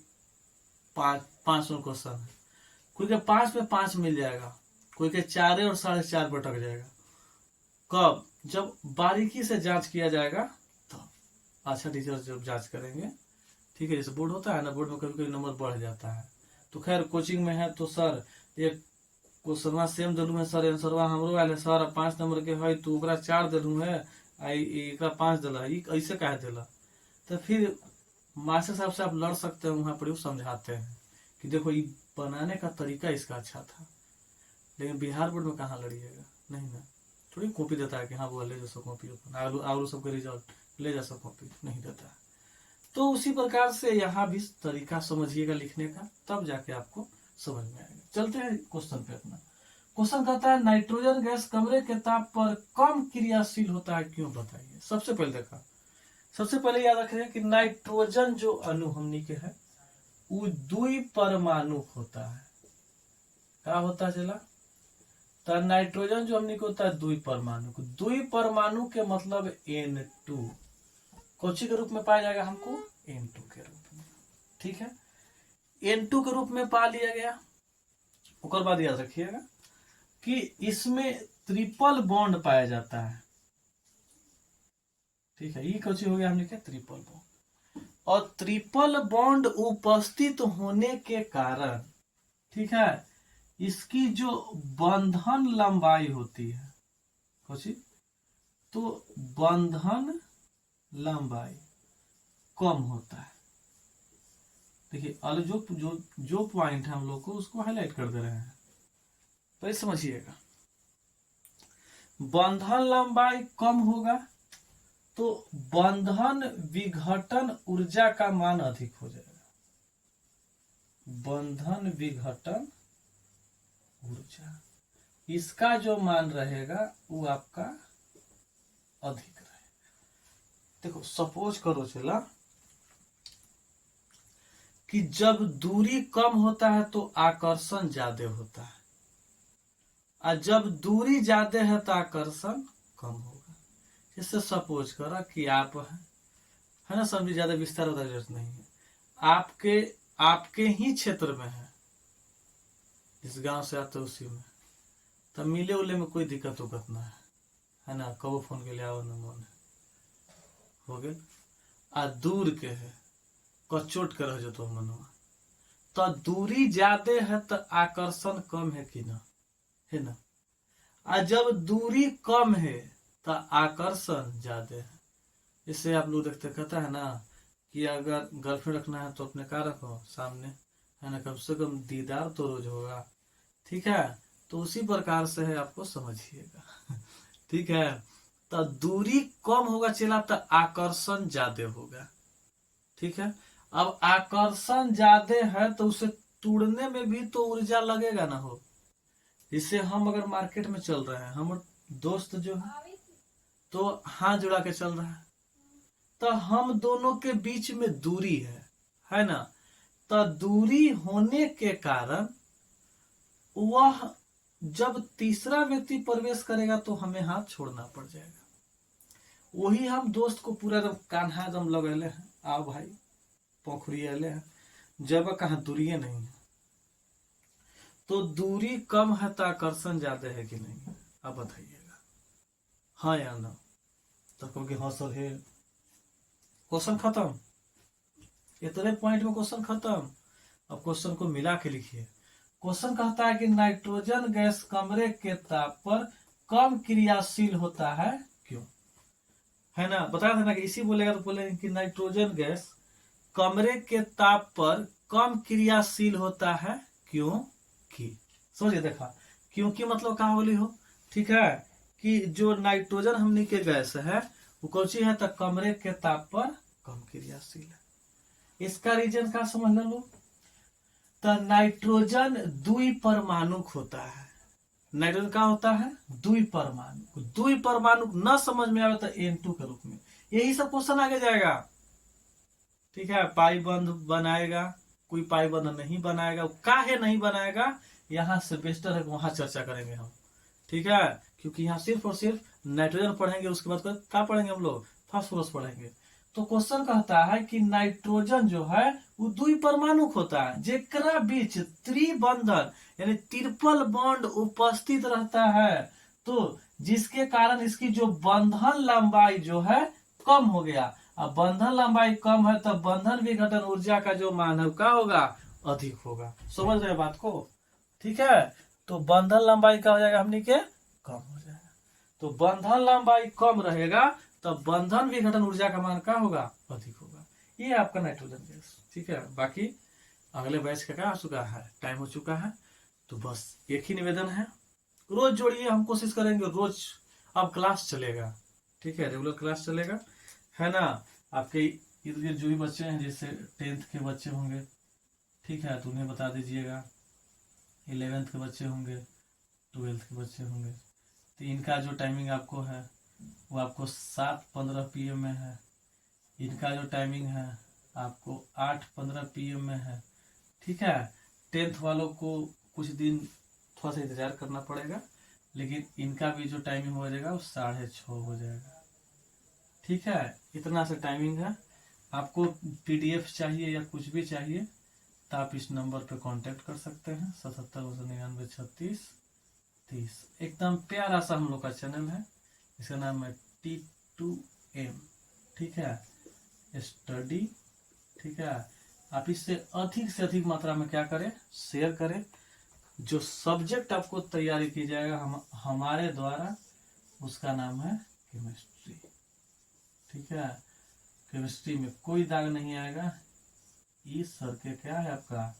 500 क्वेश्चन है, कोई के 5 में 5 मिल जाएगा, कोई के 4 और 4.5 भटक जाएगा। कब? जब बारीकी से जांच किया जाएगा तो अच्छा टीचर जब जांच करेंगे, ठीक है, जैसे बोर्ड होता है ना, बोर्ड में कभी कभी नंबर बढ़ जाता है, तो खैर कोचिंग में है तो सर एक क्वेश्चन सेम दिलू है सर, आंसरवा हमरो आयल है सर, 5 नंबर के है तो ओकरा 4 दिलू है, एकरा 5 दिला, ऐसे कहे दिला, तो फिर मास्टर साहब से आप लड़ सकते हैं, वहां पर समझाते हैं कि देखो ये बनाने का तरीका इसका अच्छा था। लेकिन बिहार बोर्ड में कहाँ लड़िएगा, नहीं ना, थोड़ी कॉपी देता है कि हाँ वो ले जा सो कॉपी, और सबके रिजल्ट ले जा सो कॉपी, नहीं देता है। तो उसी प्रकार से यहाँ भी तरीका समझिएगा लिखने का, तब जाके आपको समझ में आएगा। चलते हैं क्वेश्चन पे अपना। क्वेश्चन कहता है नाइट्रोजन गैस कमरे के ताप पर कम क्रियाशील होता है, क्यों बताइए। सबसे पहले याद रखिए कि नाइट्रोजन जो अणु हमनी के है वो द्विपरमाणु होता है। क्या होता चला, तो नाइट्रोजन जो हमनी को होता है द्विपरमाणु। द्विपरमाणु के मतलब N2 कौची के रूप में पाया जाएगा हमको, N2 के रूप में। ठीक है, N2 के रूप में पा लिया गया। उसके बाद याद रखिएगा कि इसमें ट्रिपल बॉन्ड पाया जाता है। ठीक है, ये कौची हो गया हमने क्या, ट्रिपल बॉन्ड। और ट्रिपल बॉन्ड उपस्थित होने के कारण, ठीक है, इसकी जो बंधन लंबाई होती है, कौची, तो बंधन लंबाई कम होता है। देखिए अलग जो पॉइंट है हम लोग को उसको हाईलाइट कर दे रहे हैं, तो समझिएगा। बंधन लंबाई कम होगा तो बंधन विघटन ऊर्जा का मान अधिक हो जाएगा। बंधन विघटन ऊर्जा, इसका जो मान रहेगा वो आपका अधिक रहेगा। देखो सपोज करो चला कि जब दूरी कम होता है तो आकर्षण ज्यादा होता है, और जब दूरी ज्यादा है तो आकर्षण कम होगा। जैसे सपोज करा कि आप है ना, समझी, ज्यादा विस्तार होता जरूरत नहीं है। आपके ही क्षेत्र में है, जिस गांव से आते उसी में, तब मिले उले में कोई दिक्कत उकत ना है ना, कबो फोन के लिए आओ न मन हो गए। आ दूर के है कचोट कर रह तो मनवा, तो दूरी ज्यादा है तो आकर्षण कम है कि ना, है ना। और जब दूरी कम है तो आकर्षण ज्यादा है। इससे आप लोग देखते कहता है ना कि अगर गर्लफ्रेंड रखना है तो अपने का रखो सामने, है ना, कम से कम दीदार तो रोज होगा। ठीक है, तो उसी प्रकार से है, आपको समझिएगा। ठीक है, तो दूरी कम होगा चला तो आकर्षण ज्यादा होगा। ठीक है, अब आकर्षण ज्यादा है तो उसे तोड़ने में भी तो ऊर्जा लगेगा ना हो। जिससे हम अगर मार्केट में चल रहे हैं, हम दोस्त जो है तो हाथ जुड़ा के चल रहा है, तो हम दोनों के बीच में दूरी है ना, तो दूरी होने के कारण वह जब तीसरा व्यक्ति प्रवेश करेगा तो हमें हाथ छोड़ना पड़ जाएगा। वही हम दोस्त को पूरा एकदम कान्हा एकदम लगेले हैं, आओ भाई पोखरी अले हैं, जब कहाँ दूरी नहीं है। तो दूरी कम है तो आकर्षण ज्यादा है कि नहीं, अब बताइएगा हाँ या ना। तो क्योंकि हाँ सर है, क्वेश्चन खत्म, इतने पॉइंट में क्वेश्चन खत्म। अब क्वेश्चन को मिला के लिखिए। क्वेश्चन कहता है कि नाइट्रोजन गैस कमरे के ताप पर कम क्रियाशील होता है, क्यों, है ना। बताया था ना कि इसी बोलेगा तो बोलेंगे कि नाइट्रोजन गैस कमरे के ताप पर कम क्रियाशील होता है क्योंकि, समझिए देखा, क्योंकि मतलब कहा बोली हो। ठीक है, कि जो नाइट्रोजन हमनी के गैस है वो कौची है, तो कमरे के ताप पर कम क्रियाशील है। इसका रीजन का समझ लो। तो नाइट्रोजन द्विपरमाणुक होता है। नाइट्रोजन का होता है द्विपरमाणु। द्विपरमाणु न समझ में आवे तो N2 के रूप में, यही सब क्वेश्चन आगे जाएगा। ठीक है, पाई बंध बनाएगा, कोई पाई बंध नहीं बनाएगा, काहे नहीं बनाएगा, यहाँ से बेस्टर है वहां चर्चा करेंगे हम। ठीक है, क्योंकि यहाँ सिर्फ और सिर्फ नाइट्रोजन पढ़ेंगे, उसके बाद क्या पढ़ेंगे हम लोग, फास्फोरस पढ़ेंगे। तो क्वेश्चन कहता है कि नाइट्रोजन जो है वो द्विपरमाणुक होता है, जेकरा बीच त्रिबंधन यानी ट्रिपल बॉन्ड उपस्थित रहता है, तो जिसके कारण इसकी जो बंधन लंबाई जो है कम हो गया। अब बंधन लंबाई कम है तो बंधन विघटन ऊर्जा का जो मान है क्या होगा, अधिक होगा। समझ रहे बात को। ठीक है, तो बंधन लंबाई क्या हो जाएगा हमने के, कम हो जाएगा। तो बंधन लंबाई कम रहेगा तो बंधन विघटन ऊर्जा का मान क्या होगा, अधिक होगा। ये आपका नाइट्रोजन गैस। ठीक है, बाकी अगले बैच का क्या हो चुका है, टाइम हो चुका है। तो बस एक ही निवेदन है, रोज जोड़िए, हम कोशिश करेंगे रोज। अब क्लास चलेगा, ठीक है, रेगुलर क्लास चलेगा, है ना। आपके इर्द गिर्द जो भी बच्चे हैं, जैसे 10th के बच्चे होंगे, ठीक है, तो उन्हें बता दीजिएगा। 11th के बच्चे होंगे, 12th के बच्चे होंगे, तो इनका जो टाइमिंग आपको है वो आपको 7:15 PM में है। इनका जो टाइमिंग है आपको 8:15 PM में है, ठीक है। 10th वालों को कुछ दिन थोड़ा सा इंतजार करना पड़ेगा, लेकिन इनका भी जो टाइमिंग हो जाएगा वो 6:30 हो जाएगा, ठीक है। इतना सा टाइमिंग है। आपको PDF चाहिए या कुछ भी चाहिए तो आप इस नंबर पे कांटेक्ट कर सकते हैं, 77 999 36 30। एकदम प्यारा सा हम लोग का चैनल है, इसका नाम है T2M, ठीक है, स्टडी, ठीक है। आप इससे अधिक से अधिक मात्रा में क्या करें, शेयर करें। जो सब्जेक्ट आपको तैयारी की जाएगा हमारे द्वारा, उसका नाम है केमिस्ट्री, ठीक है। केमिस्ट्री में कोई दाग नहीं आएगा, ये सर के क्या है आपका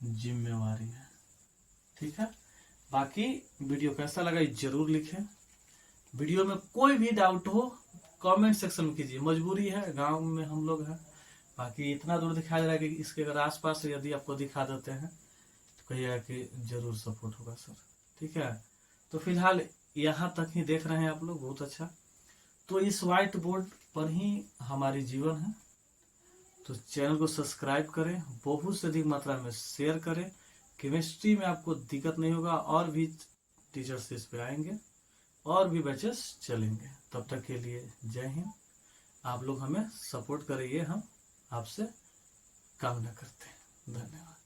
जिम्मेवारी है, ठीक है। बाकी वीडियो कैसा लगा जरूर लिखें। वीडियो में कोई भी डाउट हो कमेंट सेक्शन में कीजिए, मजबूरी है, गांव में हम लोग हैं। बाकी इतना दूर दिखाया जा रहा है कि इसके अगर आसपास यदि आपको दिखा देते हैं तो कहिएगा कि जरूर सपोर्ट होगा सर, ठीक है। तो फिलहाल यहाँ तक ही देख रहे हैं आप लोग, बहुत अच्छा। तो इस व्हाइट बोर्ड पर ही हमारी जीवन है, तो चैनल को सब्सक्राइब करें, बहुत से अधिक मात्रा में शेयर करें। केमिस्ट्री में आपको दिक्कत नहीं होगा, और भी टीचर्स इस पे आएंगे और भी बैचेस चलेंगे। तब तक के लिए जय हिंद। आप लोग हमें सपोर्ट करिए, हम आपसे कामना करते हैं। धन्यवाद।